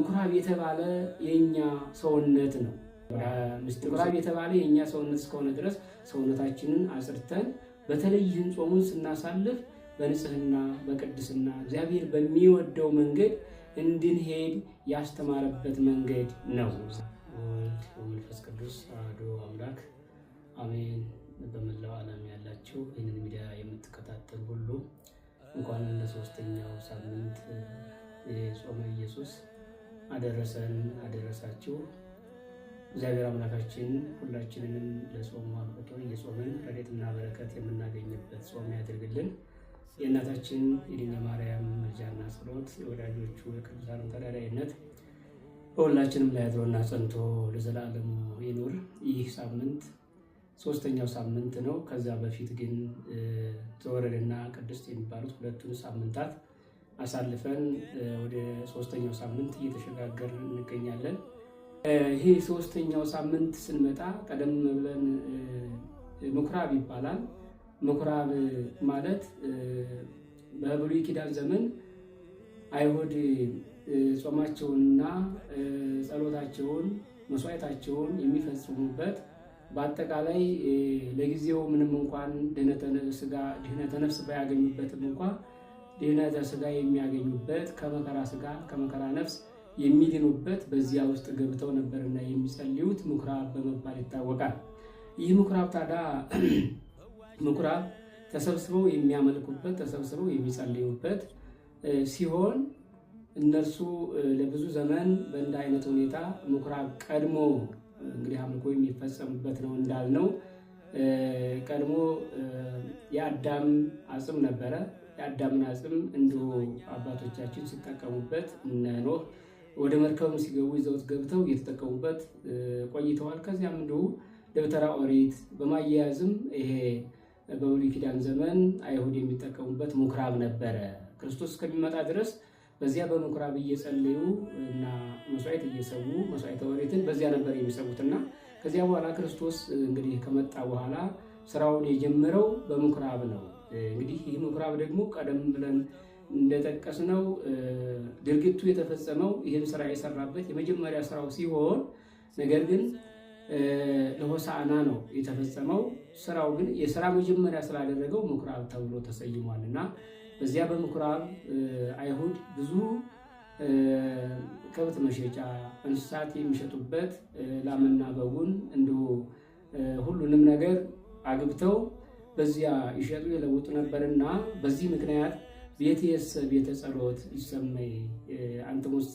ምኩራብ የተባለ የኛ ሰውነት ነው። ምኩራብ የተባለ የኛ ሰውነት እስከሆነ ድረስ ሰውነታችንን አጽድተን በተለይ ይህን ጾሙን ስናሳልፍ በንጽህና በቅድስና እግዚአብሔር በሚወደው መንገድ እንድንሄድ ያስተማረበት መንገድ ነው። ወልድ ወመንፈስ ቅዱስ አሐዱ አምላክ አሜን። በመላው ዓለም ያላችሁ ይህንን ሚዲያ የምትከታተሉ ሁሉ እንኳን ለሶስተኛው ሳምንት የጾመ ኢየሱስ አደረሰን አደረሳችሁ። እግዚአብሔር አምላካችን ሁላችንንም ለጾም አብቅቶ እየጾምን ረድኤትና በረከት የምናገኝበት ጾም ያድርግልን። የእናታችን የድንግል ማርያም ምልጃና ጸሎት የወዳጆቹ የቅዱሳን ተራዳኢነት በሁላችንም ላይ አድሮና ጸንቶ ለዘላለሙ ይኑር። ይህ ሳምንት ሶስተኛው ሳምንት ነው። ከዛ በፊት ግን ዘወረደና ቅድስት የሚባሉት ሁለቱን ሳምንታት አሳልፈን ወደ ሶስተኛው ሳምንት እየተሸጋገርን እንገኛለን። ይሄ ሶስተኛው ሳምንት ስንመጣ ቀደም ብለን ምኩራብ ይባላል። ምኩራብ ማለት በብሉይ ኪዳን ዘመን አይሁድ ጾማቸውንና ጸሎታቸውን መስዋዕታቸውን የሚፈጽሙበት በአጠቃላይ ለጊዜው ምንም እንኳን ድህነተ ነፍስ ባያገኙበትም እንኳን ድህነተ ስጋ የሚያገኙበት ከመከራ ስጋ ከመከራ ነፍስ የሚድኑበት በዚያ ውስጥ ገብተው ነበርና የሚጸልዩት ምኩራብ በመባል ይታወቃል። ይህ ምኩራብ ታዲያ ምኩራብ ተሰብስበው የሚያመልኩበት ተሰብስበው የሚጸልዩበት ሲሆን እነርሱ ለብዙ ዘመን በእንደ አይነት ሁኔታ ምኩራብ ቀድሞ እንግዲህ አምልኮ የሚፈጸምበት ነው እንዳልነው። ቀድሞ የአዳም አጽም ነበረ። የአዳምን አጽም እንዲሁ አባቶቻችን ሲጠቀሙበት እነ ኖህ ወደ መርከብም ሲገቡ ይዘውት ገብተው እየተጠቀሙበት ቆይተዋል። ከዚያም እንዲሁ ደብተራ ኦሪት በማያያዝም ይሄ በብሉይ ኪዳን ዘመን አይሁድ የሚጠቀሙበት ምኩራብ ነበረ። ክርስቶስ እስከሚመጣ ድረስ በዚያ በምኩራብ እየጸለዩ እና መስዋዕት እየሰዉ መስዋዕተ ኦሪትን በዚያ ነበር የሚሰዉትና ከዚያ በኋላ ክርስቶስ እንግዲህ ከመጣ በኋላ ስራውን የጀመረው በምኩራብ ነው። እንግዲህ ይህ ምኩራብ ደግሞ ቀደም ብለን እንደጠቀስነው ድርጊቱ የተፈጸመው ይህን ስራ የሰራበት የመጀመሪያ ስራው ሲሆን ነገር ግን ለሆሳዕና ነው የተፈጸመው። ስራው ግን የስራ መጀመሪያ ስላደረገው ምኩራብ ተብሎ ተሰይሟልና በዚያ በምኩራብ አይሁድ ብዙ ከብት መሸጫ እንስሳት የሚሸጡበት ላምና በጉን እንዲሁ ሁሉንም ነገር አግብተው በዚያ ይሸጡ የለውጡ ነበርና በዚህ ምክንያት ቤትየሰ ቤተ ጸሎት ይሰመይ አንትሙሰ